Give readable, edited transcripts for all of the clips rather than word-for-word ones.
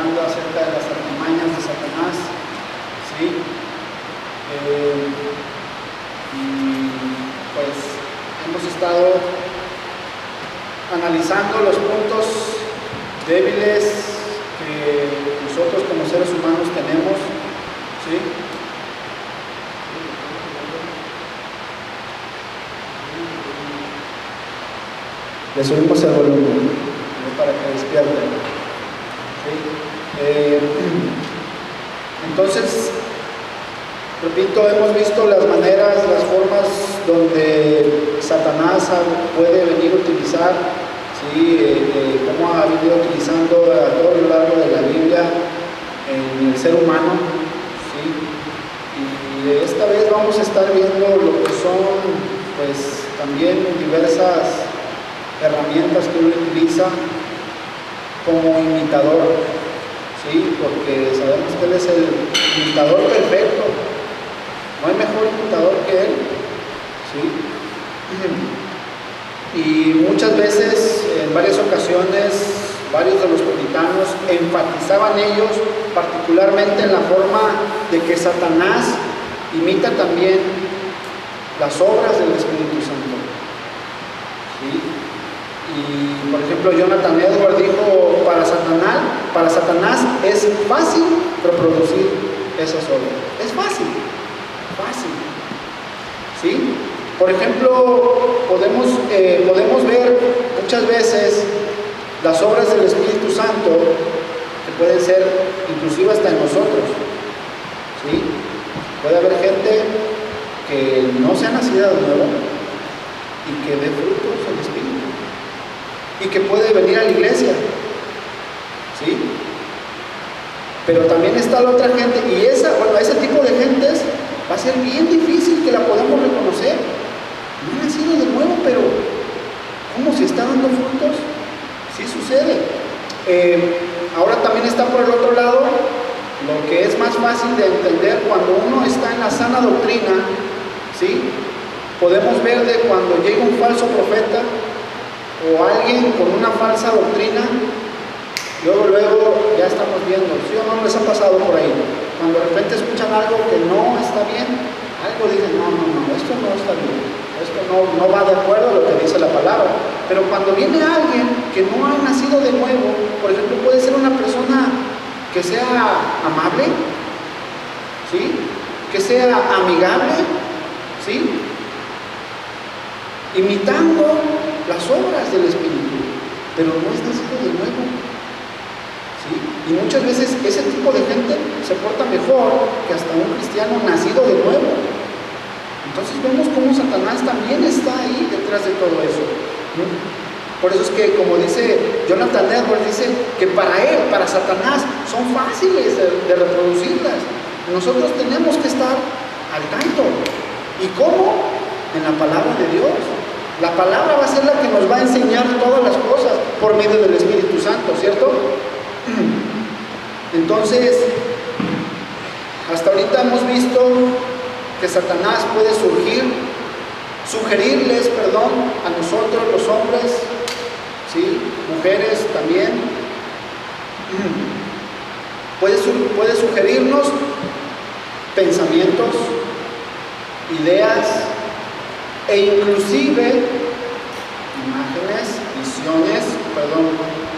hablando acerca de las artimañas de Satanás, ¿sí? Y pues hemos estado analizando los puntos débiles que nosotros como seres humanos tenemos, ¿sí? Le subimos el volumen para que despierten, ¿sí? Entonces, repito, hemos visto las maneras, las formas donde Satanás puede venir a utilizar, ¿sí? Cómo ha venido utilizando a todo lo largo de la Biblia en el ser humano, ¿sí? Y esta vez vamos a estar viendo lo que son, pues, también diversas herramientas que uno utiliza como imitador, ¿sí? Porque sabemos que él es el imitador perfecto, no hay mejor imitador que él, ¿sí? Y muchas veces, en varias ocasiones, varios de los puritanos enfatizaban ellos particularmente en la forma de que Satanás imita también las obras del Espíritu Santo, ¿sí? Y por ejemplo, Jonathan Edwards dijo, para Satanás es fácil reproducir esas obras. Es fácil, ¿sí? Por ejemplo, podemos ver muchas veces las obras del Espíritu Santo que pueden ser inclusive hasta en nosotros, ¿sí? Puede haber gente que no se ha nacido de nuevo y que ve frutos del Espíritu y que puede venir a la iglesia, ¿sí? Pero también está la otra gente, y ese tipo de gentes va a ser bien difícil que la podamos reconocer. No ha nacido de nuevo, pero ¿cómo se está dando frutos? Sí sucede. Ahora también está por el otro lado lo que es más fácil de entender cuando uno está en la sana doctrina, ¿sí? Podemos ver de cuando llega un falso profeta o alguien con una falsa doctrina, luego ya estamos viendo, ¿sí o no les ha pasado por ahí? Cuando de repente escuchan algo que no está bien, algo dicen, no, esto no está bien, esto no va de acuerdo a lo que dice la palabra. Pero cuando viene alguien que no ha nacido de nuevo, por ejemplo, puede ser una persona que sea amable, ¿sí? Que sea amigable, ¿sí? Imitando las obras del Espíritu, pero no es nacido de nuevo, ¿sí? Y muchas veces ese tipo de gente se porta mejor que hasta un cristiano nacido de nuevo. Entonces vemos cómo Satanás también está ahí detrás de todo eso, ¿no? Por eso es que, como dice Jonathan Edwards, dice que para Satanás son fáciles de reproducirlas. Nosotros tenemos que estar al tanto. ¿Y cómo? En la palabra de Dios. La palabra va a ser la que nos va a enseñar todas las cosas por medio del Espíritu Santo, ¿cierto? Entonces, hasta ahorita hemos visto que Satanás puede sugerirles a nosotros los hombres, ¿sí? Mujeres también. Puede sugerirnos pensamientos, ideas e inclusive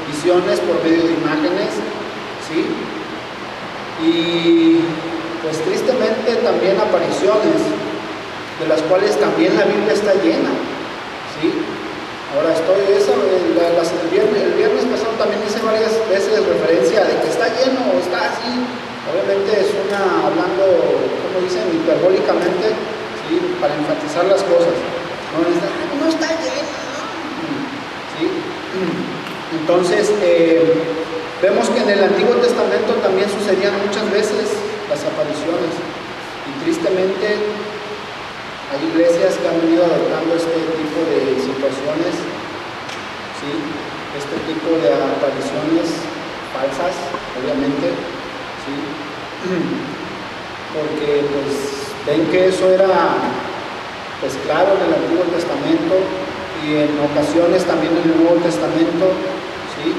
visiones por medio de imágenes, ¿sí? Y pues tristemente también apariciones, de las cuales también la Biblia está llena, ¿sí? Ahora el viernes pasado también hice varias veces referencia de que está lleno o está así. Obviamente es hablando, como dicen, hiperbólicamente, ¿sí? Para enfatizar las cosas. No está lleno, ¿no? ¿Sí? Entonces, vemos que en el Antiguo Testamento también sucedían muchas veces las apariciones. Y tristemente, hay iglesias que han venido adoptando este tipo de situaciones, ¿sí? Este tipo de apariciones falsas, obviamente, ¿sí? Porque pues ven que eso era pues claro en el Antiguo Testamento y en ocasiones también en el Nuevo Testamento, ¿sí?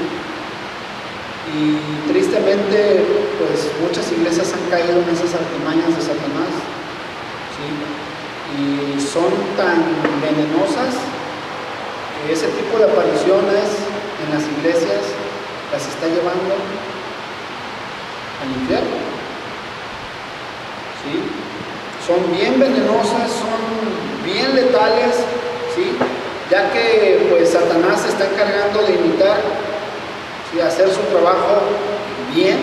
Y tristemente, pues muchas iglesias han caído en esas artimañas de Satanás, ¿sí? Y son tan venenosas que ese tipo de apariciones en las iglesias las está llevando al infierno, ¿sí? Son bien venenosas, son bien letales, ¿sí? Ya que pues Satanás se está encargando de imitar, ¿sí? Hacer su trabajo bien,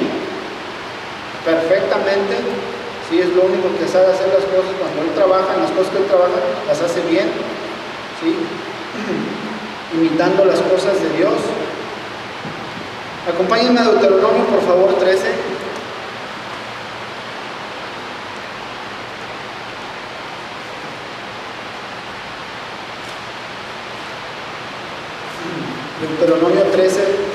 perfectamente, ¿sí? Es lo único que sabe hacer las cosas. Cuando él trabaja, en las cosas que él trabaja, las hace bien, ¿sí? Imitando las cosas de Dios. Acompáñenme a Deuteronomio, por favor, 13. Deuteronomio 13.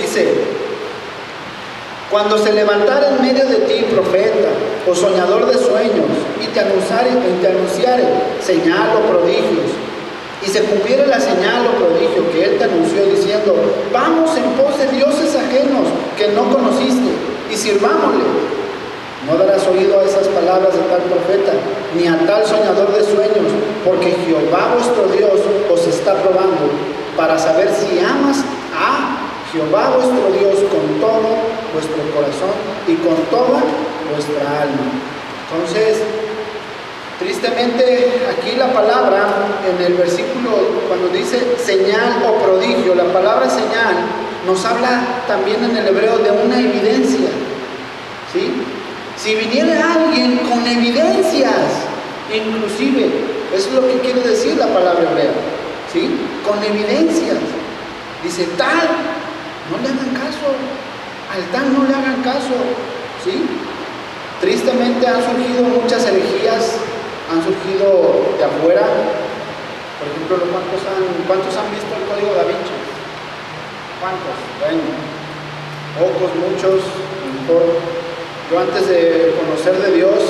Dice: cuando se levantara en medio de ti profeta o soñador de sueños y te anunciare señal o prodigios, y se cumpliera la señal o prodigio que él te anunció diciendo: vamos en pos de dioses ajenos que no conociste y sirvámosle, no darás oído a esas palabras de tal profeta ni a tal soñador de sueños, porque Jehová vuestro Dios os está probando para saber si amas a Jehová vuestro Dios con todo vuestro corazón y con toda vuestra alma. Entonces, tristemente, aquí la palabra, en el versículo, cuando dice señal o prodigio, la palabra señal nos habla también en el hebreo de una evidencia, ¿sí? Si viniera alguien con evidencias, inclusive, eso es lo que quiere decir la palabra hebrea, ¿sí? Con evidencias. Dice, tal, no le hagan caso, al tal no le hagan caso, ¿sí? Tristemente han surgido muchas herejías, han surgido de afuera. Por ejemplo, ¿cuántos han visto el Código Da Vinci? ¿Cuántos? Bueno, pocos, muchos, a lo mejor. Yo antes de conocer de Dios,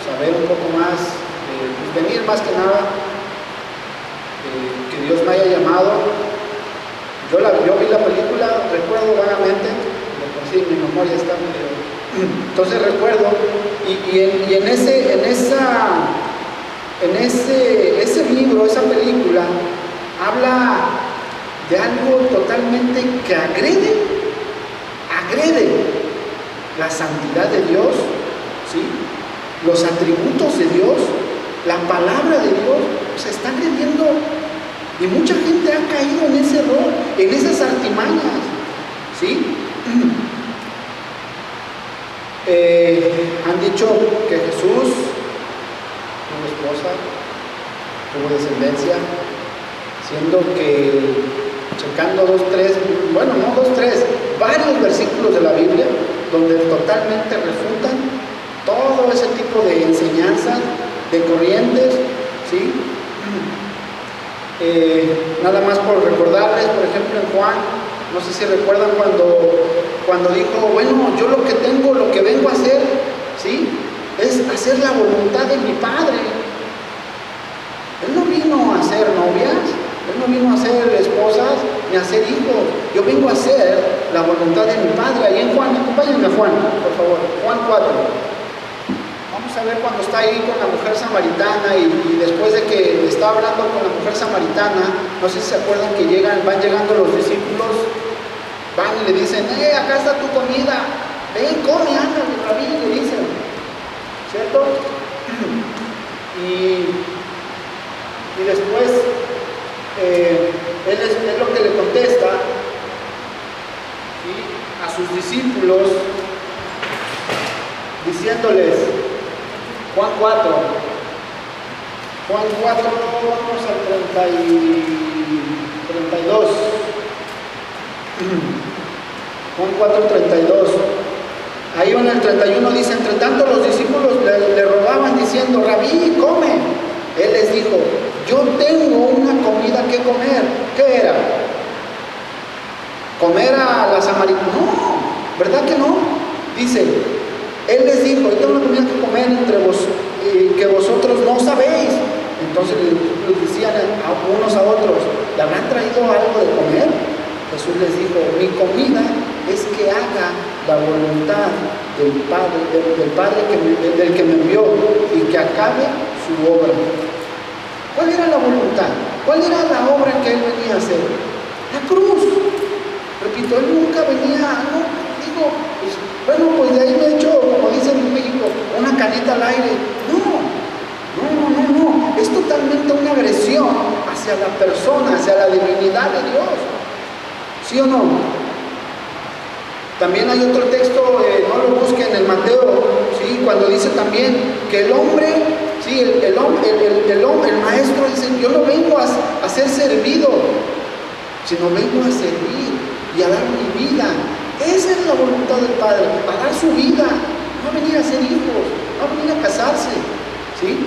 saber un poco más, venir más que nada, que Dios me haya llamado. Yo vi la película, recuerdo vagamente, por sí, mi memoria está medio... Entonces recuerdo, y en ese libro, esa película, habla de algo totalmente que agrede la santidad de Dios, ¿sí? Los atributos de Dios, la palabra de Dios, se está agrediendo. Y mucha gente ha caído en ese error, en esas artimañas, ¿sí? Han dicho que Jesús tuvo esposa, tuvo descendencia, siendo que, checando varios versículos de la Biblia, donde totalmente refutan todo ese tipo de enseñanzas, de corrientes, ¿sí? Nada más por recordarles, por ejemplo, en Juan, no sé si recuerdan cuando dijo, bueno, yo lo que vengo a hacer, ¿sí? Es hacer la voluntad de mi Padre. Él no vino a hacer novias, él no vino a hacer esposas, ni a hacer hijos. Yo vengo a hacer la voluntad de mi Padre. Ahí en Juan, acompáñenme a Juan, por favor, Juan 4. Vamos a ver cuando está ahí con la mujer samaritana y después de que está hablando con la mujer samaritana, no sé si se acuerdan que van llegando los discípulos, van y le dicen, acá está tu comida, ven, come, anda, rabí, le dicen, ¿cierto? Y después, él es lo que le contesta, ¿sí? A sus discípulos, diciéndoles, Juan 4, vamos al 32. Juan 4:32. Ahí en el 31 dice, entre tanto los discípulos le rogaban diciendo, Rabí, come. Él les dijo, yo tengo una comida que comer. ¿Qué era? ¿Comer a la samaritana? No, ¿verdad que no? Dice, él les dijo, yo tengo una comida que comer. comer entre vos, que vosotros no sabéis. Entonces les decían a unos a otros, ¿le habrán traído algo de comer? Jesús les dijo, mi comida es que haga la voluntad del Padre del que me envió y que acabe su obra. ¿Cuál era la voluntad? ¿Cuál era la obra que él venía a hacer? La cruz. Repito, él nunca venía, no, digo, pues, bueno, pues de ahí me he hecho, como dicen en México, una caneta al aire. No. Es totalmente una agresión hacia la persona, hacia la divinidad de Dios. ¿Sí o no? También hay otro texto, no lo busquen, en Mateo, ¿sí? Cuando dice también que el hombre, ¿sí? el maestro dice, yo no vengo a ser servido, sino vengo a servir y a dar mi vida. Esa es la voluntad del Padre, a dar su vida, no a venir a ser hijos, no a venir a casarse, ¿sí?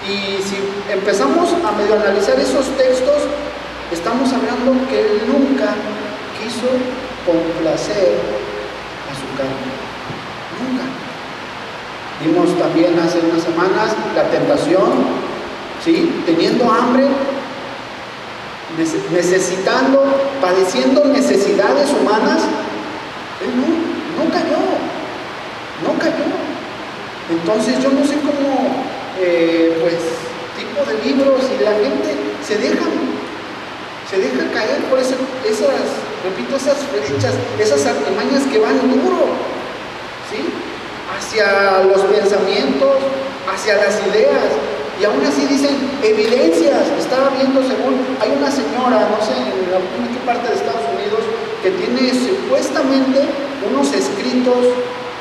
Y si empezamos a medio analizar esos textos, estamos hablando que él nunca quiso complacer a su carne. Nunca. Vimos también hace unas semanas la tentación, ¿sí? Teniendo hambre, necesitando, padeciendo necesidades humanas, él no cayó. Entonces yo no sé cómo, tipo de libros y la gente se deja caer por esas flechas, esas artimañas que van duro, ¿sí? Hacia los pensamientos, hacia las ideas, y aún así dicen evidencias. Estaba viendo, hay una señora, no sé en qué parte de Estados Unidos, que tiene supuestamente unos escritos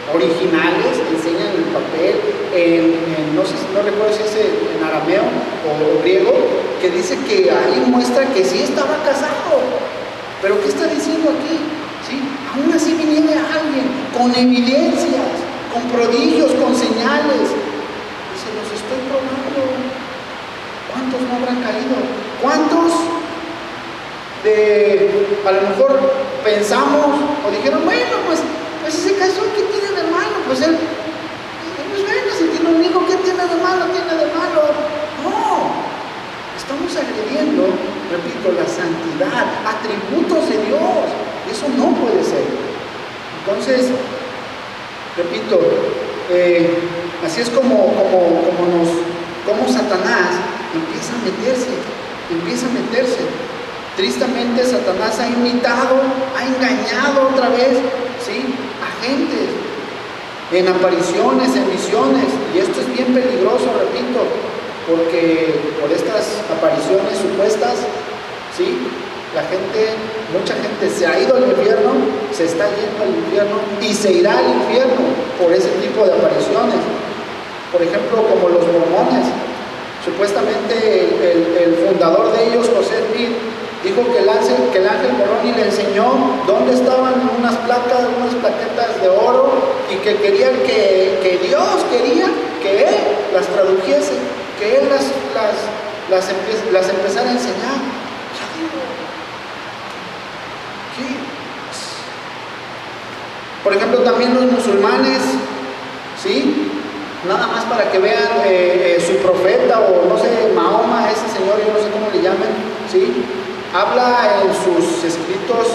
originales, enseñan el papel, no recuerdo si es en arameo o griego, que dice que ahí muestra que sí estaba casado. Pero ¿qué está diciendo aquí? ¿Sí? Aún así viene alguien con evidencias, con prodigios, con señales. Dice, los estoy probando. ¿Cuántos no habrán caído? ¿Cuántos a lo mejor pensamos o dijeron, bueno, pues si se casó, ¿qué tiene de malo? Pues él, pues bueno, si tiene un hijo, ¿qué tiene de malo? No, estamos agrediendo, repito, la santidad, atributos de Dios. Eso no puede ser. Entonces, repito, así es como Satanás empieza a meterse. Tristemente, Satanás ha imitado, ha engañado otra vez, ¿sí?, a gentes en apariciones, en visiones, y esto es bien peligroso, repito, porque por estas apariciones supuestas, ¿sí?, mucha gente se ha ido al infierno, se está yendo al infierno y se irá al infierno por ese tipo de apariciones. Por ejemplo, como los mormones, supuestamente el fundador de ellos, José Smith, dijo que el ángel Moroni le enseñó dónde estaban unas plaquetas de oro, y que querían que Dios quería que él las tradujese, que él las empezara a enseñar. ¿Qué? Por ejemplo, también los musulmanes, ¿sí? Nada más para que vean su profeta, o no sé, Mahoma, ese señor, yo no sé cómo le llaman, ¿sí?, habla en sus escritos,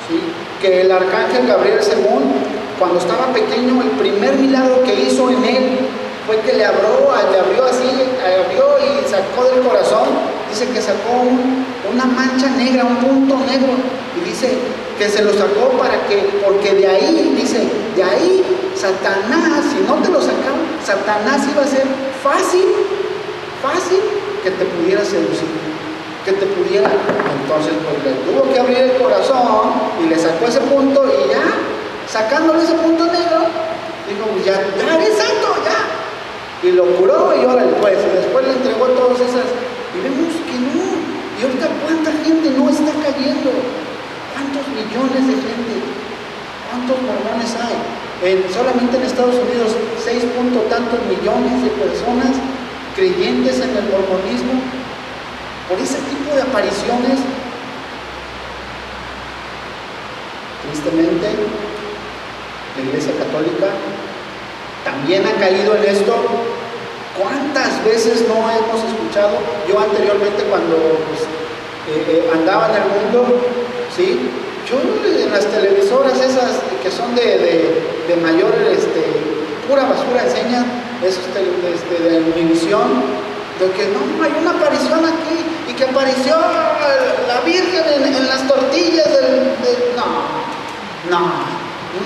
¿sí?, que el arcángel Gabriel, según cuando estaba pequeño, el primer milagro que hizo en él fue que le abrió y sacó del corazón, dice que sacó una mancha negra, un punto negro, y dice que se lo sacó porque de ahí Satanás, si no te lo sacaban, Satanás iba a ser fácil que te pudiera seducir, que te pudiera. Entonces, pues le tuvo que abrir el corazón y le sacó ese punto, y ya, sacándole ese punto negro, dijo, ya eres santo, ya. Y lo curó, y órale, pues, y después le entregó todas esas, y vemos que no. Y ahorita, ¿cuánta gente no está cayendo? ¿Cuántos millones de gente? ¿Cuántos mormones hay? Solamente en Estados Unidos, 6 punto tantos millones de personas creyentes en el mormonismo, por ese tipo de apariciones. Tristemente, la Iglesia Católica también ha caído en esto. ¿Cuántas veces no hemos escuchado? Yo anteriormente cuando andaba en el mundo, ¿sí? Yo en las televisoras esas que son de mayor, pura basura enseñan, esos de Univisión, de que no, hay una aparición aquí, y que apareció la Virgen en las tortillas no,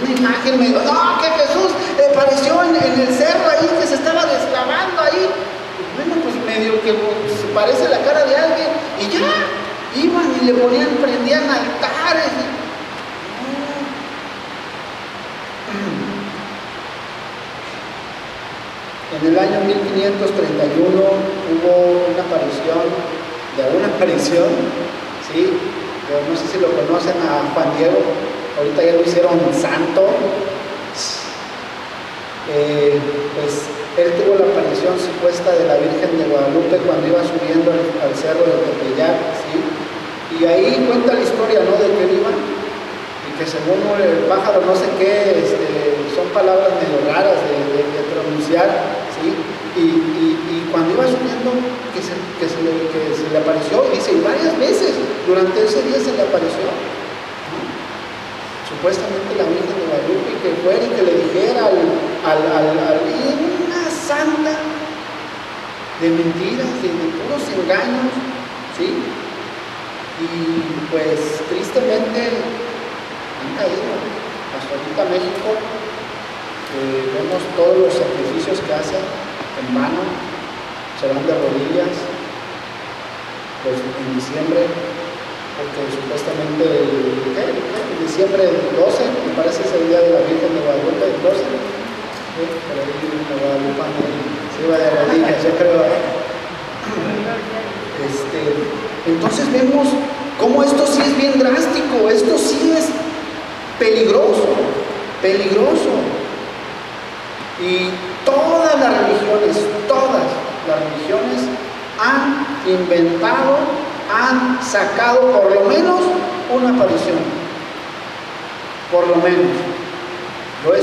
una imagen me dijo, no, que Jesús apareció en el cerro ahí, que se estaba deslavando ahí. Bueno, pues medio que se parece la cara de alguien, y ya, iban y le ponían, prendían altares. En el año 1531 hubo una aparición, ¿sí? Yo no sé si lo conocen a Juan Diego, ahorita ya lo hicieron santo. Pues él tuvo la aparición supuesta de la Virgen de Guadalupe cuando iba subiendo al cerro de Tepeyac, ¿sí? Y ahí cuenta la historia, ¿no? De que él iba, y que según el pájaro no sé qué, son palabras medio raras de pronunciar, ¿sí? Y cuando iba subiendo, que se le apareció, y dice, y varias veces durante ese día se le apareció, ¿no? Supuestamente la Virgen de Guadalupe, que fuera y que le dijera y una santa de mentiras, de puros engaños, ¿sí? Y pues tristemente han caído. Hasta ahorita México, vemos todos los sacrificios que hacen en vano, se van de rodillas, pues en diciembre, porque supuestamente en diciembre del 12, me parece es el día de la Virgen de Guadalupe, el 12, por ahí la Guadalupe se iba de rodillas, yo creo. Entonces vemos cómo esto sí es bien drástico, esto sí es peligroso. Y todas las religiones han inventado, han sacado por lo menos una aparición, por lo menos. Yo he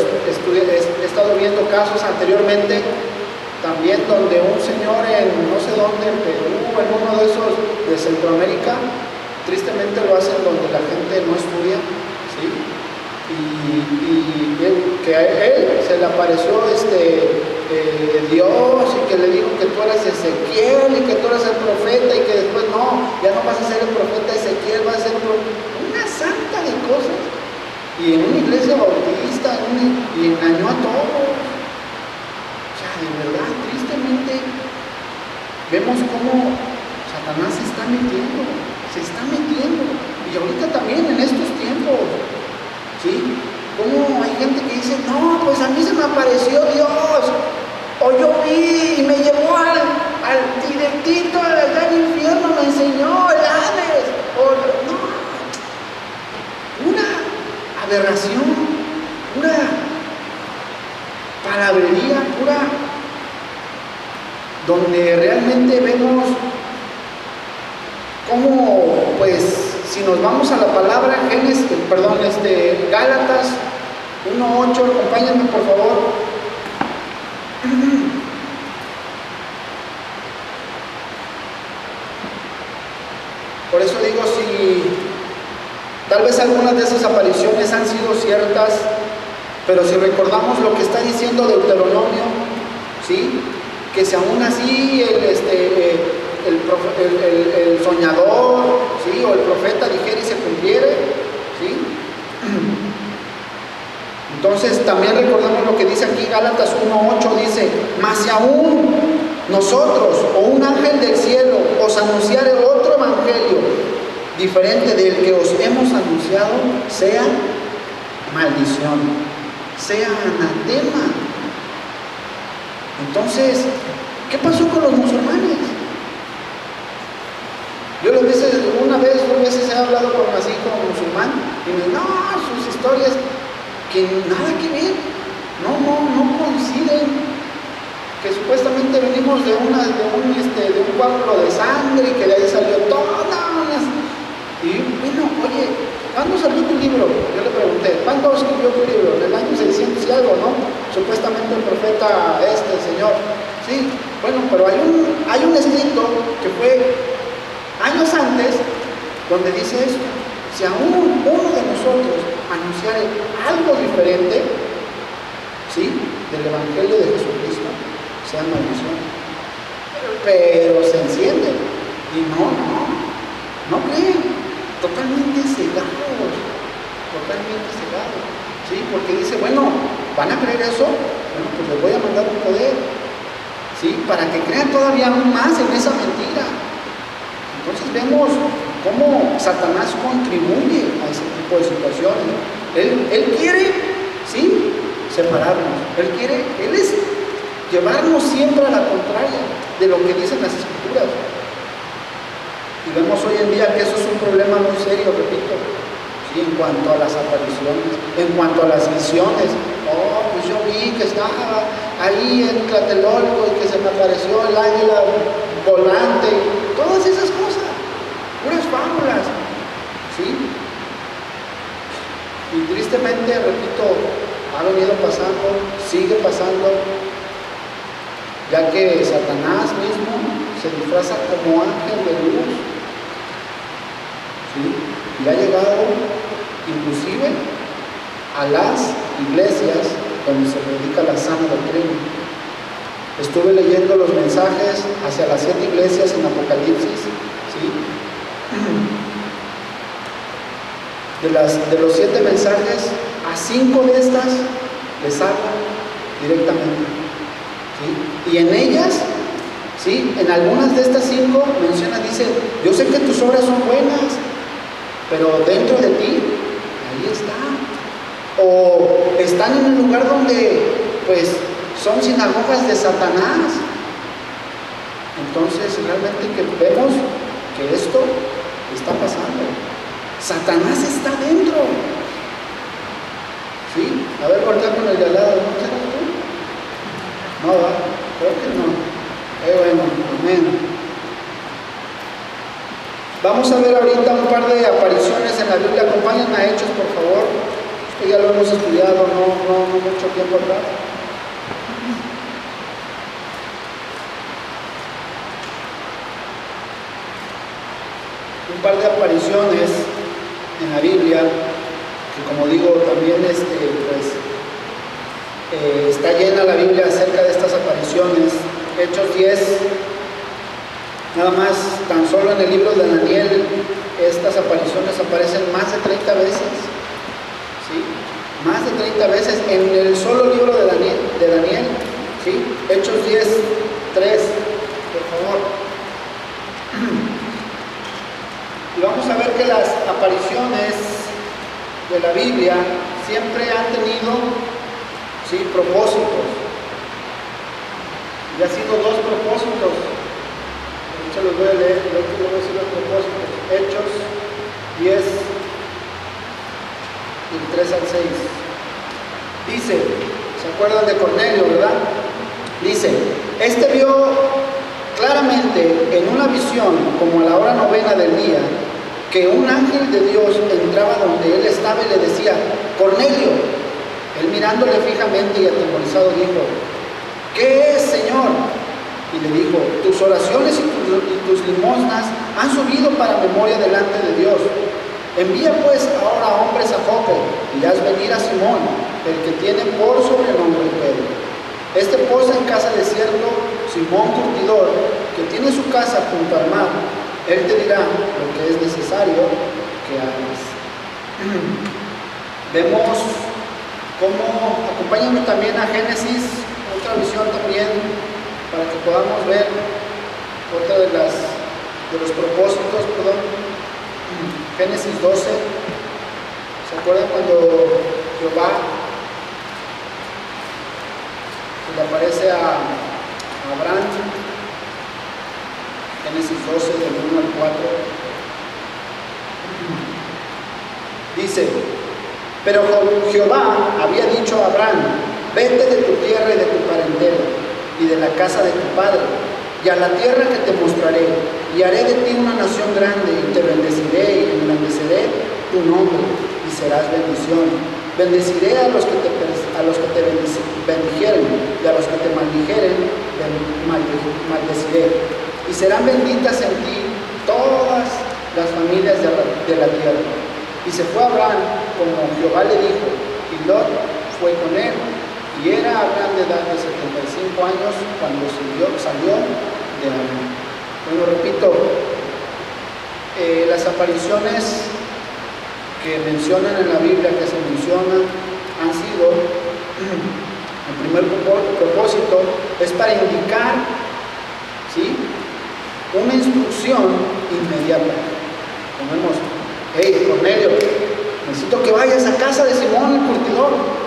estado viendo casos anteriormente también donde un señor en no sé dónde, en Perú, en uno de esos de Centroamérica, tristemente lo hacen donde la gente no estudia, ¿sí? Y que a él se le apareció Dios, y que le dijo que tú eras Ezequiel y que tú eras el profeta, y que después no, ya no vas a ser el profeta Ezequiel, vas a ser una santa de cosas, y en una iglesia bautista, y engañó a todos. O sea, de verdad, tristemente vemos cómo Satanás se está metiendo, y ahorita también en estos tiempos, ¿sí? Como hay gente que dice, no, pues a mí se me apareció Dios, o yo vi y me llevó al directito allá al infierno, me enseñó el Hades, o no, una aberración, pura palabrería, donde realmente vemos cómo, pues, si nos vamos a la palabra Gálatas 1:8, acompáñenme por favor. Por eso digo, si tal vez algunas de esas apariciones han sido ciertas, pero si recordamos lo que está diciendo Deuteronomio, ¿sí? Que si aún así el soñador, ¿sí? O el profeta dijera y se cumpliere, ¿sí? Entonces también recordamos lo que dice aquí Gálatas 1:8, dice, mas si aún nosotros o un ángel del cielo os anunciare otro evangelio diferente del que os hemos anunciado, sea maldición, sea anatema. Entonces, ¿qué pasó con los musulmanes? Yo dos veces he hablado así con un musulmán y me dicen, no, sus historias que nada que ver, no coinciden, que supuestamente venimos de un coágulo de sangre y que de ahí salió todas unas. Y bueno, oye, ¿cuándo salió tu libro? Yo le pregunté, ¿cuándo escribió tu libro? En el año 600 y algo, ¿no? Supuestamente el profeta el Señor. Sí, bueno, pero hay un escrito que fue años antes donde dice eso. Si aún uno de nosotros anunciare algo diferente, ¿sí?, del Evangelio de Jesucristo, sea maldición. Pero se enciende y no creen, totalmente cegados, ¿sí? Porque dice, bueno, ¿van a creer eso? Bueno, pues les voy a mandar un poder, ¿sí?, para que crean todavía aún más en esa mentira. Entonces vemos cómo Satanás contribuye a ese tipo de situaciones. Él quiere, ¿sí?, separarnos. Él es llevarnos siempre a la contraria de lo que dicen las Escrituras. Y vemos hoy en día que eso es un problema muy serio, repito, ¿sí?, en cuanto a las apariciones, en cuanto a las visiones. Oh, pues yo vi que estaba ahí en Tlatelolco y que se me apareció el águila volante, todas esas cosas, puras fábulas, ¿sí? Y tristemente, repito, ha venido pasando, sigue pasando, ya que Satanás mismo se disfraza como ángel de luz, ¿sí?, y ha llegado inclusive a las iglesias donde se predica la sana doctrina. Estuve leyendo los mensajes hacia las 7 iglesias en Apocalipsis, ¿sí? De los 7 mensajes, a 5 de estas les habla directamente, ¿sí? Y en ellas, ¿sí?, en algunas de estas 5 menciona, dice, yo sé que tus obras son buenas, pero dentro de ti, ahí está. O están en un lugar donde, pues, son sinagogas de Satanás. Entonces, realmente que vemos que esto está pasando. Satanás está dentro. ¿Sí? A ver, voltea con el de al lado. ¿No serás tú? No, va. Creo que no. Bueno, amén. Vamos a ver ahorita un par de apariciones en la Biblia. Acompáñenme a Hechos, por favor. Esto ya lo hemos estudiado no mucho tiempo atrás. Un par de apariciones en la Biblia, que como digo, también está llena la Biblia acerca de estas apariciones. Hechos 10, nada más, tan solo en el libro de Daniel, estas apariciones aparecen más de 30 veces, ¿sí? Más de 30 veces en el solo libro de Daniel, ¿sí? Hechos 10, 3, por favor. Y vamos a ver que las apariciones de la Biblia siempre han tenido, ¿sí?, propósitos. Y ha sido 2 propósitos. Se los voy a leer, voy a decir los propósitos. Hechos 10, del 3 al 6. Dice, ¿se acuerdan de Cornelio, verdad? Dice, este vio claramente en una visión, como a la hora 9 del día, que un ángel de Dios entraba donde él estaba y le decía, Cornelio. Él mirándole fijamente y atemorizado dijo, ¿qué es, Señor? Y le dijo, tus oraciones y tus limosnas han subido para memoria delante de Dios. Envía pues ahora hombres a Jope y haz venir a Simón, el que tiene por sobrenombre Pedro. Este posa en casa de cierto Simón Curtidor, que tiene su casa junto al mar. Él te dirá lo que es necesario que hagas. Vemos cómo, acompáñame también a Génesis, otra visión también, para que podamos ver otra de los propósitos, Génesis 12. ¿Se acuerdan cuando Jehová se le aparece a Abraham? Génesis 12, del 1 al 4. Dice, pero Jehová había dicho a Abraham, vete de tu tierra y de tu parentela y de la casa de tu padre, y a la tierra que te mostraré, y haré de ti una nación grande, y te bendeciré y engrandeceré, tu nombre y serás bendición. Bendeciré a los que te bendijeren, y a los que te maldijeren, maldeciré. Y serán benditas en ti todas las familias de la tierra. Y se fue Abraham como Jehová le dijo, y Lot fue con él. Y era Abraham de edad de 75 años cuando salió de Abraham. Bueno, repito, las apariciones que mencionan en la Biblia, que se mencionan, han sido, el primer propósito es para indicar, ¿sí?, una instrucción inmediata. Ponemos, hey, Cornelio, necesito que vayas a casa de Simón el curtidor.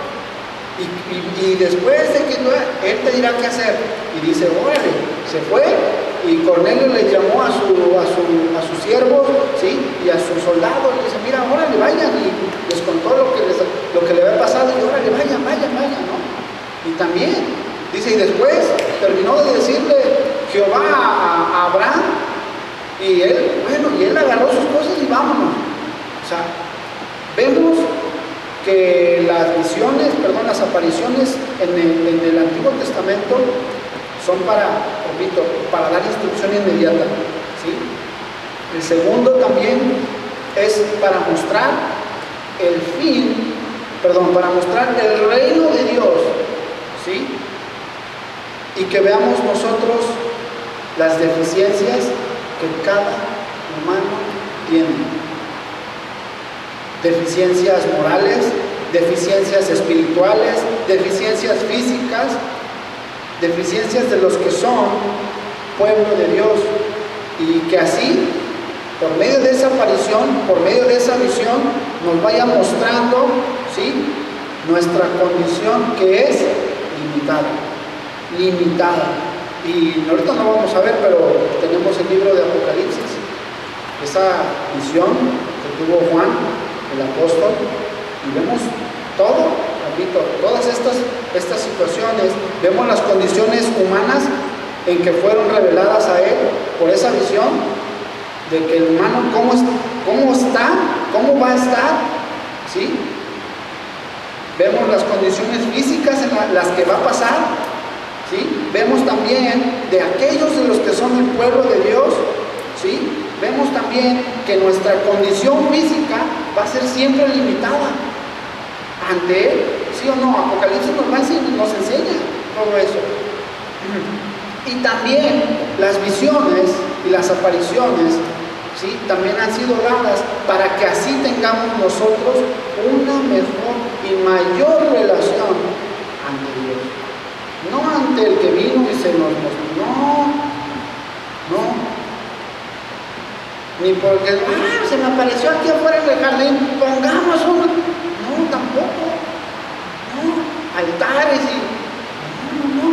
Y después de que él te dirá qué hacer. Y dice, órale, se fue. Y Cornelio le llamó a sus siervos, ¿sí?, y a sus soldados. Le dice, mira, órale, vayan. Y les contó lo que le había pasado. Y órale, vayan, ¿no? Y también, dice, y después terminó de decirle Jehová a Abraham. Y él agarró sus cosas y vámonos. O sea, vemos que las apariciones en el Antiguo Testamento son para dar instrucción inmediata, ¿sí? El segundo también es para mostrar para mostrar el reino de Dios, ¿sí? Y que veamos nosotros las deficiencias que cada humano tiene. Deficiencias morales, deficiencias espirituales, deficiencias físicas, deficiencias de los que son pueblo de Dios, y que así, por medio de esa aparición, por medio de esa visión, nos vaya mostrando, ¿sí?, nuestra condición, que es limitada. Y ahorita no vamos a ver, pero tenemos el libro de Apocalipsis, esa visión que tuvo Juan el apóstol, y vemos todas estas situaciones, vemos las condiciones humanas en que fueron reveladas a él por esa visión, de que el humano cómo va a estar, ¿sí? Vemos las condiciones físicas en las que va a pasar, ¿sí? Vemos también de aquellos de los que son el pueblo de Dios, ¿sí? Vemos también que nuestra condición física va a ser siempre limitada ante Él, ¿sí o no? Apocalipsis nos enseña todo eso. Y también las visiones y las apariciones, ¿sí?, también han sido dadas para que así tengamos nosotros una mejor y mayor relación ante Dios. No ante el que vino y se nos mostró, no. Ni porque, se me apareció aquí afuera en el jardín, pongamos uno. No, tampoco. No, altares no.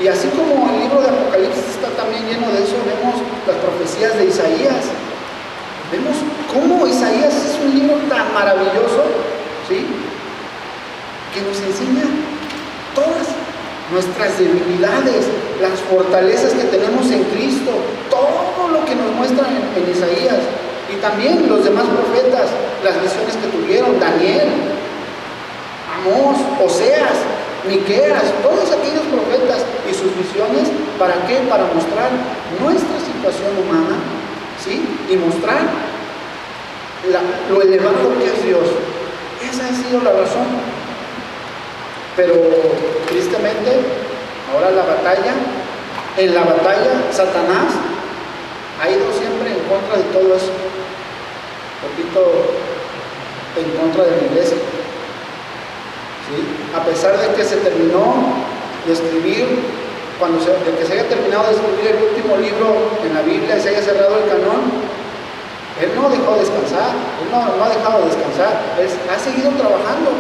Y así como el libro de Apocalipsis está también lleno de eso, vemos las profecías de Isaías. Vemos cómo Isaías es un libro tan maravilloso, ¿sí?, que nos enseña todas nuestras debilidades, las fortalezas que tenemos en Cristo, todo lo que nos muestra en Isaías, y también los demás profetas, las visiones que tuvieron, Daniel, Amós, Oseas, Miqueas, todos aquellos profetas y sus visiones. ¿Para qué? Para mostrar nuestra situación humana, ¿sí?, y mostrar lo elevado que es Dios. Esa ha sido la razón. Pero tristemente, ahora en la batalla, Satanás ha ido siempre en contra de todo eso. Repito, en contra de la iglesia. ¿Sí? A pesar de que se terminó de escribir, de que se haya terminado de escribir el último libro en la Biblia y se haya cerrado el canón, él no dejó descansar, él no ha dejado de descansar, él ha seguido trabajando.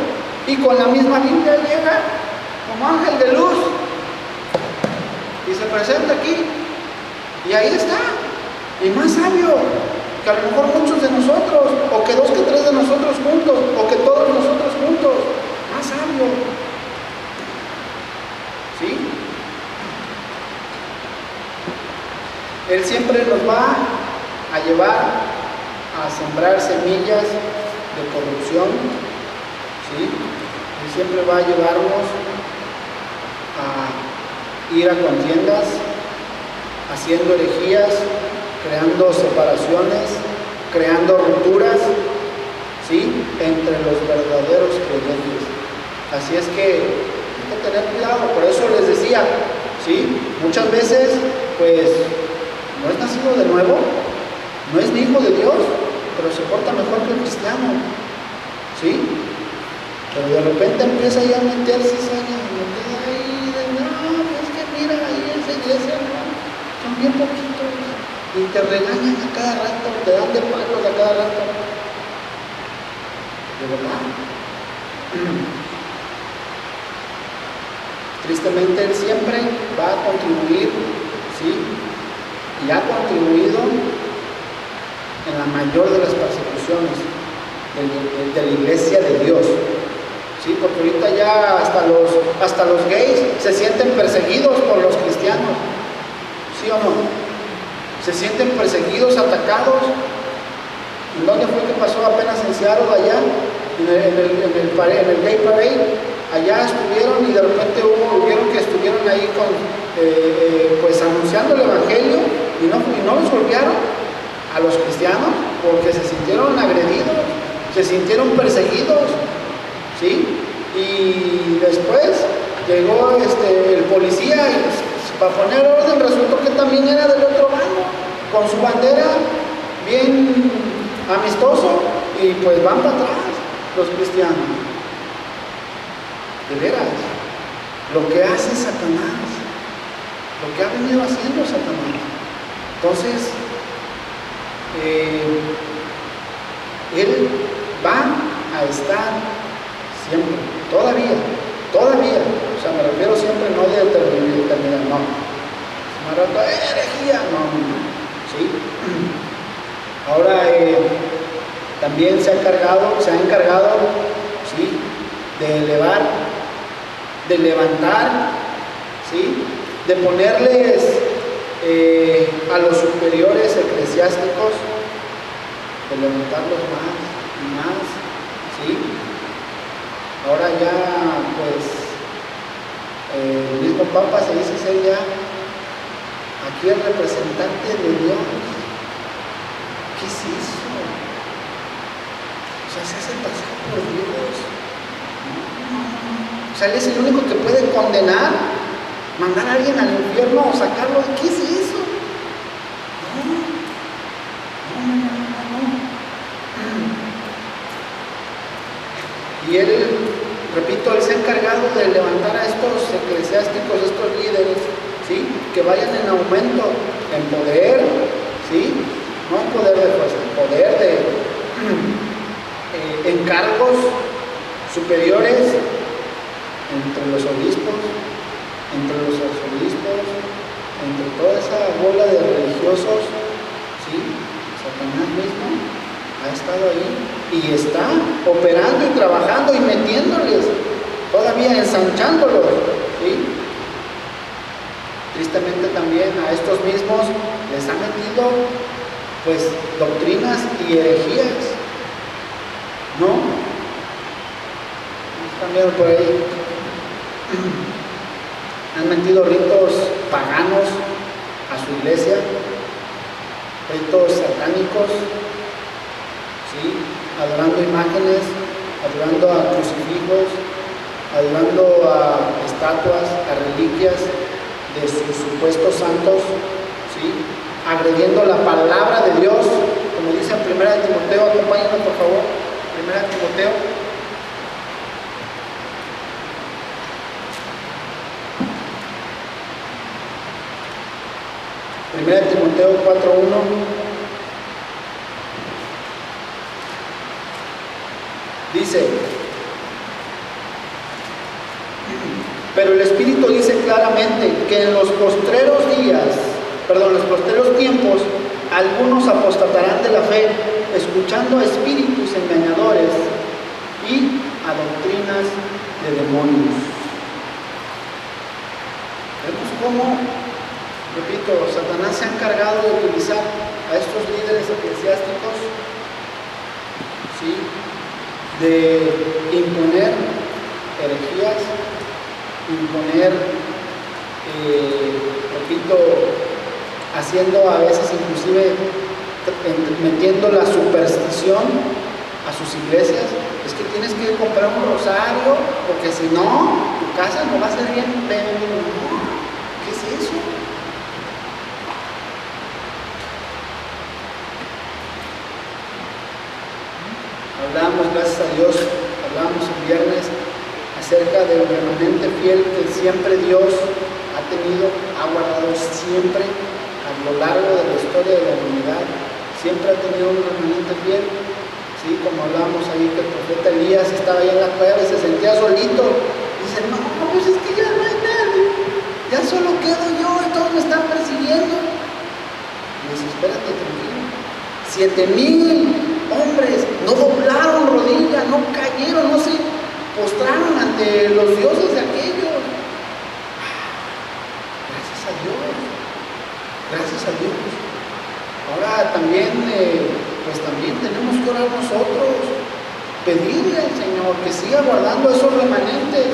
Y con la misma Biblia llega como ángel de luz y se presenta aquí, y ahí está, y más sabio que a lo mejor muchos de nosotros, o que 2 que 3 de nosotros juntos, o que todos nosotros juntos, más sabio, ¿sí? Él siempre nos va a llevar a sembrar semillas de corrupción, ¿sí? Y siempre va a llevarnos a ir a contiendas, haciendo herejías, creando separaciones, creando rupturas, ¿sí? Entre los verdaderos creyentes. Así es que hay que tener cuidado. Por eso les decía, ¿sí? Muchas veces, pues, no es nacido de nuevo, no es ni hijo de Dios, pero se porta mejor que el cristiano, ¿sí? Pero de repente empieza ya a meterse ahí, no, es que mira, ahí esa iglesia, no, son bien poquitos, y te regañan a cada rato, te dan de palos a cada rato. ¿De verdad? Tristemente él siempre va a contribuir, ¿sí? Y ha contribuido en la mayor de las persecuciones de la iglesia de Dios, ¿sí? Porque ahorita ya hasta los gays se sienten perseguidos por los cristianos, ¿sí o no? Se sienten perseguidos, atacados. ¿En dónde fue que pasó apenas en Seattle allá? En el Gay Parade. Allá estuvieron y de repente vieron que estuvieron ahí pues anunciando el evangelio y no los golpearon a los cristianos porque se sintieron agredidos, se sintieron perseguidos, ¿sí? Y después llegó el policía y pues, para poner orden resultó que también era del otro bando, con su bandera bien amistoso, y pues van para atrás los cristianos. De veras, lo que hace Satanás, lo que ha venido haciendo Satanás. Entonces, él va a estar siempre, todavía, o sea, me refiero siempre no de determinar, no. Me rato, herejía, no, ¿sí? Ahora, también se ha encargado, ¿sí? De levantar, ¿sí? De ponerles a los superiores eclesiásticos, de levantarlos más y más, ¿sí? Ahora ya, pues, el mismo Papa se dice ser ya aquí el representante de Dios. ¿Qué es eso? O sea, se hace pasar por Dios. O sea, él es el único que puede condenar, mandar a alguien al infierno o sacarlo. ¿Qué es eso? No. Y él, repito, él se ha encargado de levantar a estos eclesiásticos, estos líderes, ¿sí? Que vayan en aumento, en poder, ¿sí? No en poder de fuerza, en poder de encargos superiores entre los obispos, entre los arzobispos, entre toda esa bola de religiosos, ¿sí? Satanás mismo ha estado ahí y está operando y trabajando y metiéndoles, todavía ensanchándolos, ¿sí? Tristemente también a estos mismos les ha metido pues doctrinas y herejías, ¿no? También por ahí han metido ritos paganos a su iglesia, ritos satánicos, ¿sí? Adorando imágenes, adorando a crucifijos, adorando a estatuas, a reliquias de sus supuestos santos, ¿sí? Agrediendo la palabra de Dios, como dice en 1 Timoteo, acompáñanos por favor, 1 Timoteo. 1 Timoteo 4:1 dice: pero el Espíritu dice claramente que en los postreros tiempos, algunos apostatarán de la fe, escuchando a espíritus engañadores y a doctrinas de demonios. Vemos cómo, repito, Satanás se ha encargado de utilizar a estos líderes eclesiásticos, ¿sí? De imponer herejías, imponer, repito, haciendo a veces inclusive metiendo la superstición a sus iglesias. Es que tienes que comprar un rosario, porque si no, tu casa no va a ser bien. No, ¿qué es eso? Hablamos, gracias a Dios, hablamos el viernes acerca del remanente fiel que siempre Dios ha tenido, ha guardado siempre a lo largo de la historia de la humanidad. Siempre ha tenido un remanente fiel. Sí, como hablamos ahí que el profeta Elías estaba ahí en la cueva y se sentía solito. Dice, no, pues es que ya no hay nadie, ya solo quedo yo y todos me están persiguiendo. Y dice, espérate, tranquilo. 7,000 hombres no doblaron rodilla, no cayeron, no se postraron ante los dioses de aquellos. Gracias a Dios, gracias a Dios. Ahora también, pues también tenemos que orar nosotros, pedirle al Señor que siga guardando esos remanentes,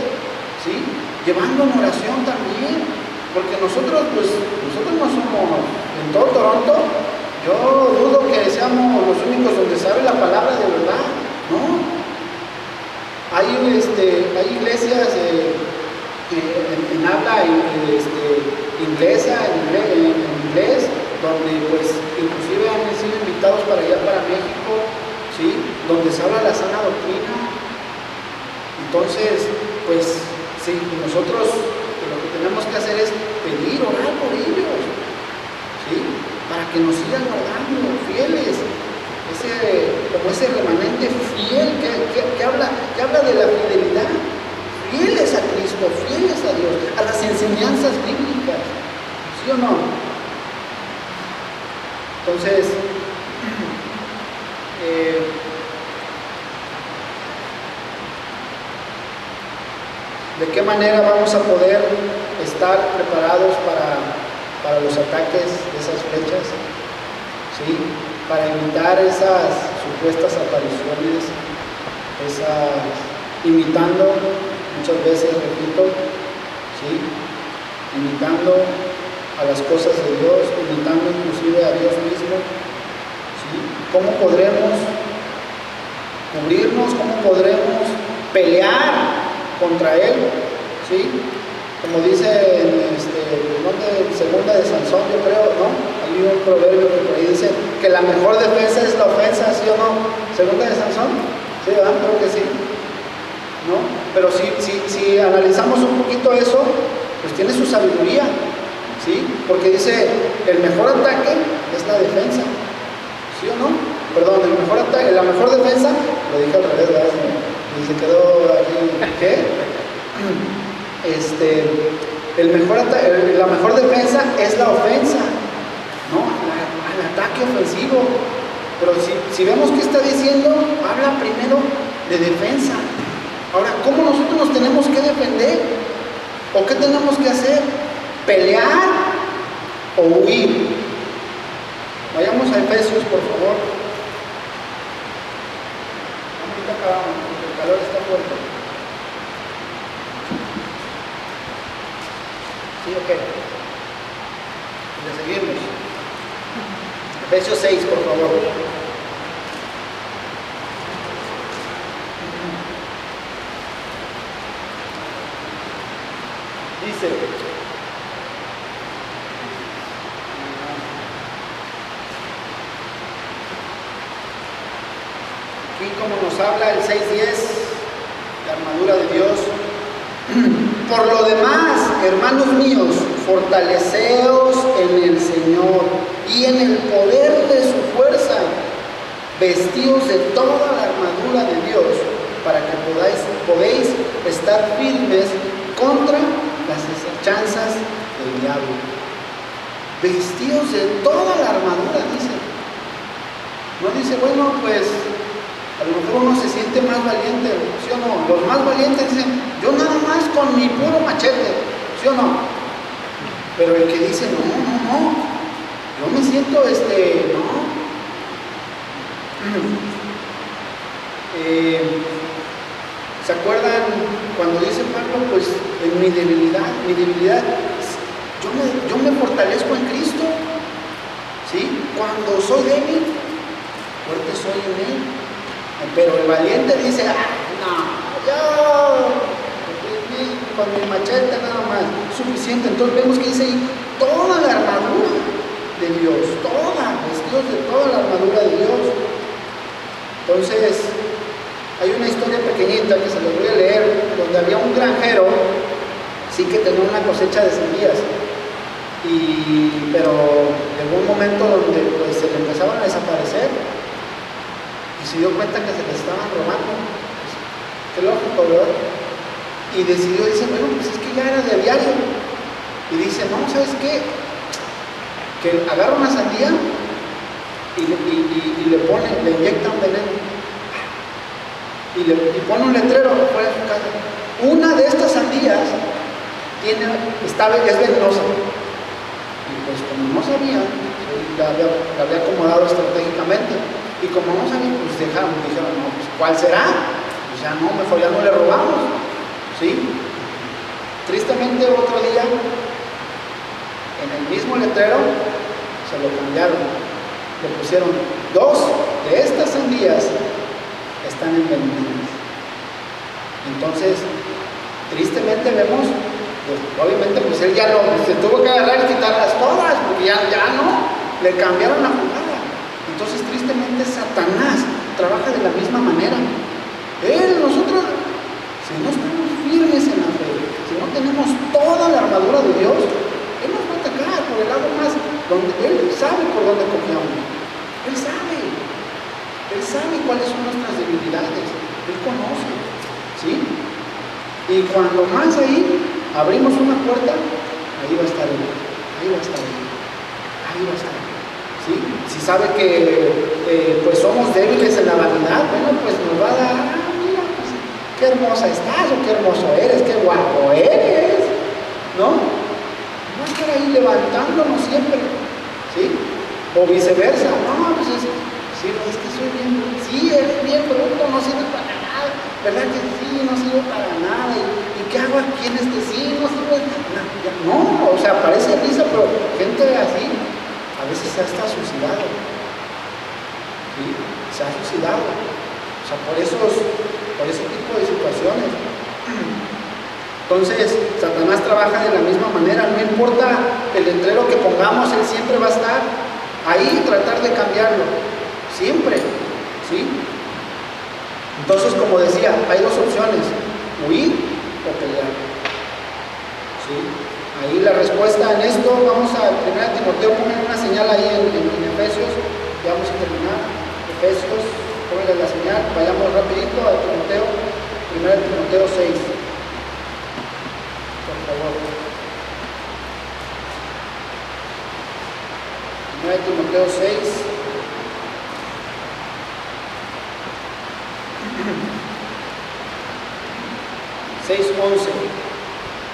¿sí? Llevando en oración también, porque nosotros no somos, en todo Toronto, yo dudo que seamos los únicos donde sabe la palabra de verdad, ¿no? Hay iglesias en habla inglesa, en inglés, donde pues inclusive han sido invitados para allá, para México, ¿sí? Donde se habla la sana doctrina. Entonces, pues sí, nosotros lo que tenemos que hacer es pedir, orar por ellos, ¿sí? Para que nos sigan guardando fieles, como ese remanente fiel que habla de la fidelidad, fieles a Cristo, fieles a Dios, a las enseñanzas bíblicas, ¿sí o no? Entonces, ¿de qué manera vamos a poder estar preparados para los ataques de esas flechas? ¿Sí? Para evitar esas supuestas apariciones, imitando, muchas veces, repito, ¿sí? Imitando a las cosas de Dios, imitando inclusive a Dios mismo, ¿sí? ¿Cómo podremos cubrirnos? ¿Cómo podremos pelear contra Él? ¿Sí? Como dice en segunda de Sansón, yo creo, ¿no? Hay un proverbio que por ahí dice que la mejor defensa es la ofensa, ¿sí o no? Segunda de Sansón, ¿sí, verdad? Creo que sí, ¿no? Pero si analizamos un poquito eso, pues tiene su sabiduría, ¿sí? Porque dice, el mejor ataque es la defensa, ¿sí o no? Perdón, la mejor defensa, lo dije al revés, ¿verdad? Y se quedó aquí, ¿qué? La mejor defensa es la ofensa, ¿no? El ataque ofensivo. Pero si vemos qué está diciendo, habla primero de defensa. Ahora, ¿cómo nosotros nos tenemos que defender? ¿O qué tenemos que hacer? ¿Pelear o huir? Vayamos a Efesios, por favor. Ahorita acabamos, porque el calor está fuerte. Sí, ok. Le seguimos. Efesios 6, por favor. Dice, aquí como nos habla el 6:10, la armadura de Dios. Por lo demás, hermanos míos, fortaleceos en el Señor y en el poder de su fuerza, vestidos de toda la armadura de Dios, para que podéis estar firmes contra las acechanzas del diablo. Vestidos de toda la armadura, dice. No dice, bueno, pues a lo mejor uno se siente más valiente, ¿sí o no? Los más valientes dicen, yo nada más con mi puro machete, ¿sí o no? Pero el que dice, no, yo me siento, no. ¿Se acuerdan cuando dice Pablo, pues en mi debilidad, yo me fortalezco en Cristo? ¿Sí? Cuando soy débil, fuerte soy en Él. Pero el valiente dice, no, yo con mi machete nada más, suficiente. Entonces vemos que dice ahí, toda la armadura de Dios, vestidos de toda la armadura de Dios. Entonces, hay una historia pequeñita que se los voy a leer, donde había un granjero, sí que tenía una cosecha de sandías, pero llegó un momento donde pues, se le empezaban a desaparecer y se dio cuenta que se le estaban robando. Pues, qué lógico, ¿verdad? Y decidió, dice, bueno, pues es que ya era de diario. Y dice, no, ¿sabes qué? Que agarra una sandía y le inyecta un veneno. Y pone un letrero fuera de su casa. Una de estas sandías es venenosa. Y pues como no sabía, la había acomodado estratégicamente. Y como no sabía, pues dijeron, no, pues ¿cuál será? Pues ya no, mejor ya no le robamos. ¿Sí? Tristemente otro día, en el mismo letrero, se lo cambiaron. Le pusieron 2 de estas sandías están envenenadas. Entonces, tristemente vemos, pues, obviamente pues él ya no, se tuvo que agarrar y quitarlas todas, porque ya no, le cambiaron la jugada. Entonces, tristemente Satanás trabaja de la misma manera. Nosotros, si no estamos firmes en la fe, si no tenemos toda la armadura de Dios, Él nos va a atacar por el lado más, donde Él sabe por dónde confiamos. Él sabe cuáles son nuestras debilidades. Él conoce, ¿sí? Y cuando más ahí abrimos una puerta, ahí va a estar Él. ¿Sí? Si sabe que pues somos débiles en la vanidad, bueno, pues nos va a dar, mira, pues, qué hermosa estás, o qué hermoso eres, qué guapo eres, ¿no? No va a estar ahí levantándonos siempre, ¿sí? O viceversa, no, pues sí, es que soy bien, sí, eres bien bruto, no sirve para nada, ¿verdad que sí? No sirve para nada, ¿y qué hago aquí en este sí? No sirve para nada, no, o sea, parece risa, pero gente así, a veces se está suicidado, ¿sí? Se ha suicidado, o sea, por ese tipo de situaciones. Entonces, Satanás trabaja de la misma manera, no importa el letrero que pongamos, él siempre va a estar ahí, tratar de cambiarlo, siempre, ¿sí? Entonces, como decía, hay 2 opciones, huir o pelear, ¿sí? Ahí la respuesta en esto, vamos a 1 Timoteo, pongan una señal ahí en Efesios, ya vamos a terminar, Efesios, pongan la señal, vayamos rapidito a Timoteo, 1 Timoteo 6, por favor. 1 Timoteo 6.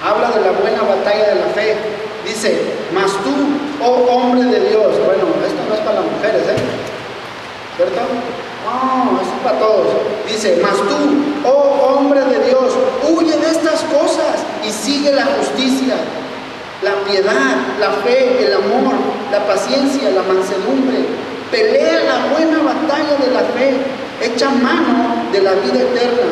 Habla de la buena batalla de la fe. Dice, mas tú, oh hombre de Dios. Bueno, esto no es para las mujeres, ¿cierto? No, esto es para todos. Dice, mas tú, oh hombre de Dios, huye de estas cosas y sigue la justicia, la piedad, la fe, el amor, la paciencia, la mansedumbre. Pelea la buena batalla de la fe, echa mano de la vida eterna,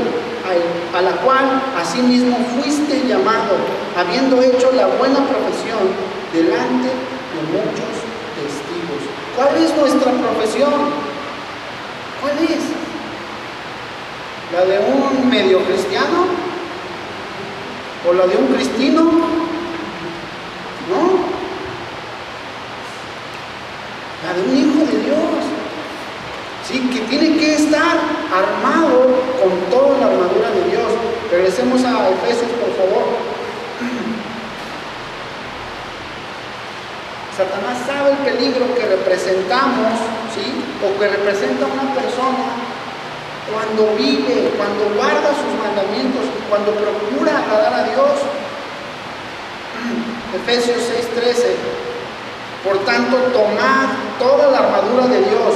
a la cual asimismo fuiste llamado, habiendo hecho la buena profesión delante de muchos testigos. ¿Cuál es nuestra profesión? ¿Cuál es? ¿La de un medio cristiano? ¿O la de un cristino? ¿No? La de un hijo de Dios, ¿sí? Que tiene que estar armado con toda la armadura de Dios. Regresemos a Efesios, por favor. Satanás sabe el peligro que representamos, ¿sí? O que representa una persona cuando vive, cuando guarda sus mandamientos, cuando procura agradar a Dios. Efesios 6:13. Por tanto, tomad toda la armadura de Dios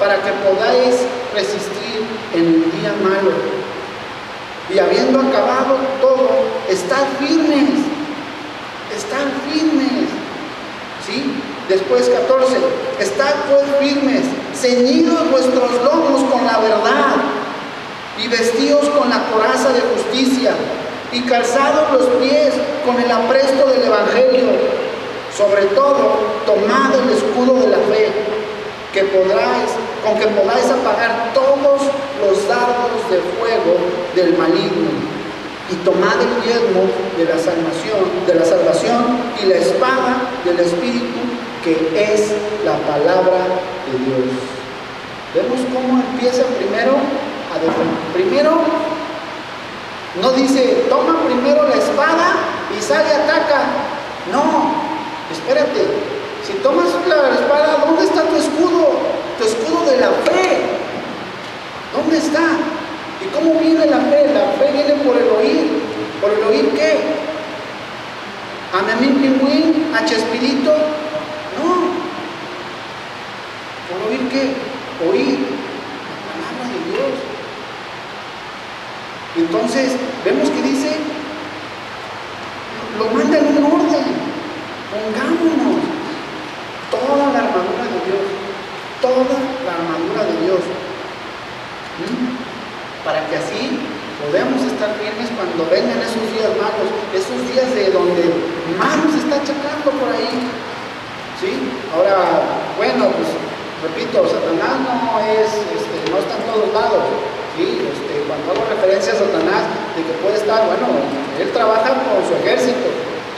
para que podáis resistir en el día malo. Y habiendo acabado todo, estad firmes. Estad firmes. ¿Sí? Después 14. Estad pues firmes, ceñidos vuestros lomos con la verdad, y vestidos con la coraza de justicia, y calzados los pies con el apresto del Evangelio. Sobre todo, tomad el escudo de la fe, con que podáis apagar todos los dardos de fuego del maligno. Y tomad el yelmo de la salvación y la espada del Espíritu, que es la palabra de Dios. Vemos cómo empieza primero a defender. Primero, no dice, toma primero la espada y sale y ataca. No, espérate. Si tomas la espada, ¿dónde está tu escudo? Tu escudo de la fe. ¿Dónde está? ¿Y cómo viene la fe? La fe viene por el oír. ¿Por el oír qué? ¿A Memín Pingüín? ¿A Chespirito? No. ¿Por oír qué? Oír la palabra de Dios. Entonces, vemos que dice, lo manda en un orden. Pongámonos toda la armadura de Dios. Toda la armadura de Dios. Para que así podamos estar firmes cuando vengan esos días malos, esos días de donde más nos está achacando por ahí. ¿Sí? Ahora, bueno, pues repito, Satanás no está en todos lados. ¿Sí? Cuando hago referencia a Satanás, de que puede estar, bueno, él trabaja con su ejército.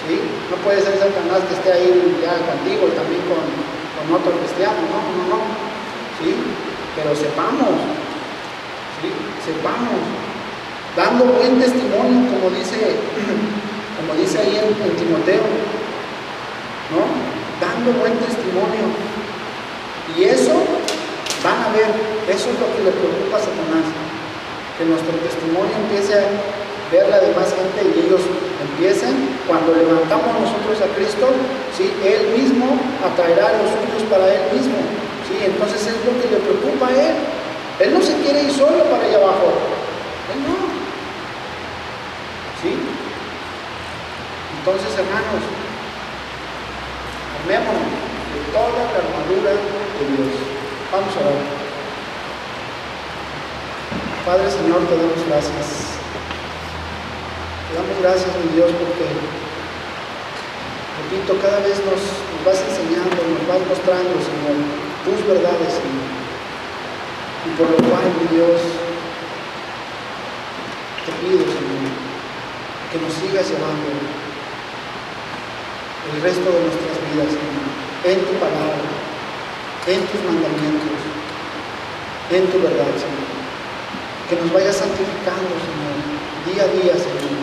¿Sí? No puede ser Satanás que esté ahí ya contigo y también con otro cristiano. No. ¿Sí? Pero sepamos. ¿Sí? Sepamos, dando buen testimonio, como dice ahí en Timoteo, ¿no? Dando buen testimonio. Y eso van a ver, eso es lo que le preocupa a Satanás, que nuestro testimonio empiece a ver la demás gente y ellos empiecen, cuando levantamos nosotros a Cristo, ¿sí? Él mismo atraerá a los suyos para Él mismo. ¿Sí? Entonces es lo que le preocupa a Él. Él no se quiere ir solo para allá abajo. Él no. ¿Sí? Entonces, hermanos, armémonos de toda la armadura de Dios. Vamos a orar. Padre, Señor, te damos gracias. Te damos gracias, mi Dios, porque, repito, cada vez nos vas enseñando, nos vas mostrando, Señor, tus verdades, Señor. Y por lo cual, mi Dios, te pido, Señor, que nos sigas llevando el resto de nuestras vidas, Señor, en tu palabra, en tus mandamientos, en tu verdad, Señor. Que nos vayas santificando, Señor, día a día, Señor.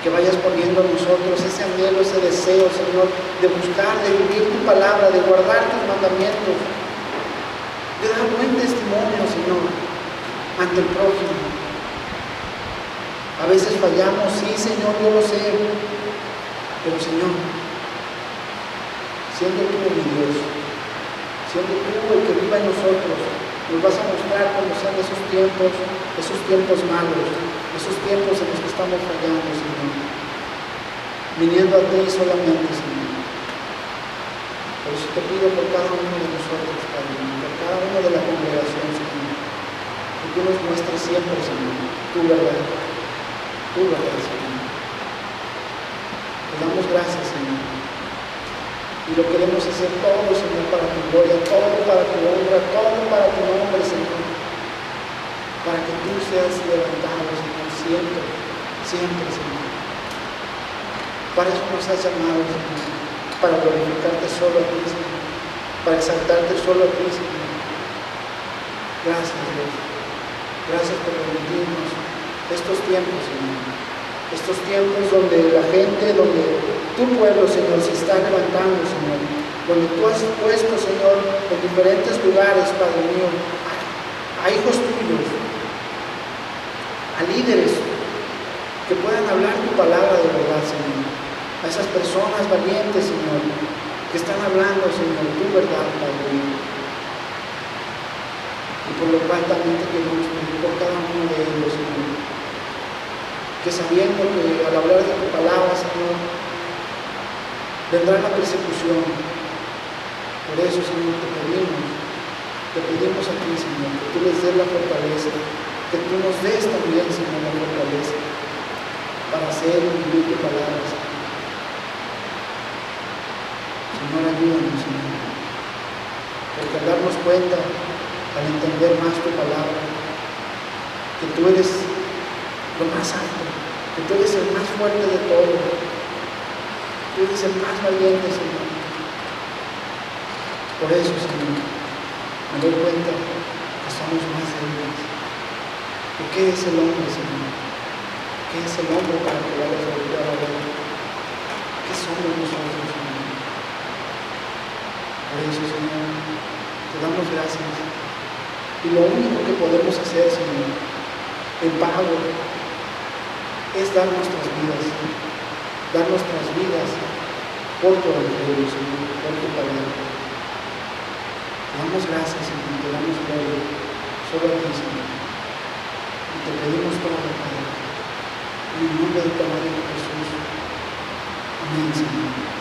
Que vayas poniendo en nosotros ese anhelo, ese deseo, Señor, de buscar, de vivir tu palabra, de guardar tus mandamientos, de dar buen testimonio, Señor, ante el prójimo. A veces fallamos, sí, Señor, yo lo sé, pero, Señor, siendo tú, mi Dios, siendo tú el que viva en nosotros, nos vas a mostrar cómo sean esos tiempos malos, esos tiempos en los que estamos fallando, Señor, viniendo a ti solamente, Señor. Por eso te pido por cada uno de nosotros, Padre, por cada uno de la congregación, Señor, que tú nos muestres siempre, Señor, tu verdad, Señor. Te damos gracias, Señor, y lo queremos hacer todo, Señor, para tu gloria, todo para tu honra, todo para tu nombre, Señor, para que tú seas levantado, Señor, siempre, Señor. Para eso nos has llamado, Señor, para glorificarte solo a ti, Señor, para exaltarte solo a ti, Señor. Gracias, Dios. Gracias por permitirnos estos tiempos, Señor. Estos tiempos donde la gente, donde tu pueblo, Señor, se está levantando, Señor. Donde tú has puesto, Señor, en diferentes lugares, Padre mío, a hijos tuyos, a líderes que puedan hablar tu palabra de verdad, Señor. A esas personas valientes, Señor, que están hablando, Señor, tu verdad, Padre mío. Y por lo cual también te queremos pedir por cada uno de ellos, Señor. Que sabiendo que al hablar de tu palabra, Señor, vendrá la persecución. Por eso, Señor, te pedimos a ti, Señor, que tú les des la fortaleza, que tú nos des también, Señor, la fortaleza para hacer y vivir tu palabra, Señor. Señor, ayúdanos, Señor, porque al darnos cuenta, al entender más tu palabra, que tú eres lo más alto, que tú eres el más fuerte de todos, tú eres el más valiente, Señor. Por eso, Señor, me doy cuenta que somos más débiles. ¿Qué es el hombre, Señor? ¿Qué es el hombre para que vayas a olvidar a ver? ¿Qué somos nosotros, Señor? Por eso, Señor, te damos gracias. Y lo único que podemos hacer, Señor, en pago, es dar nuestras vidas por tu evangelio, Señor, por tu palabra. Te damos gracias, Señor, te damos gloria solo a ti, Señor. Y te pedimos todo, Padre, en el nombre de tu amado Jesús. Amén, Señor.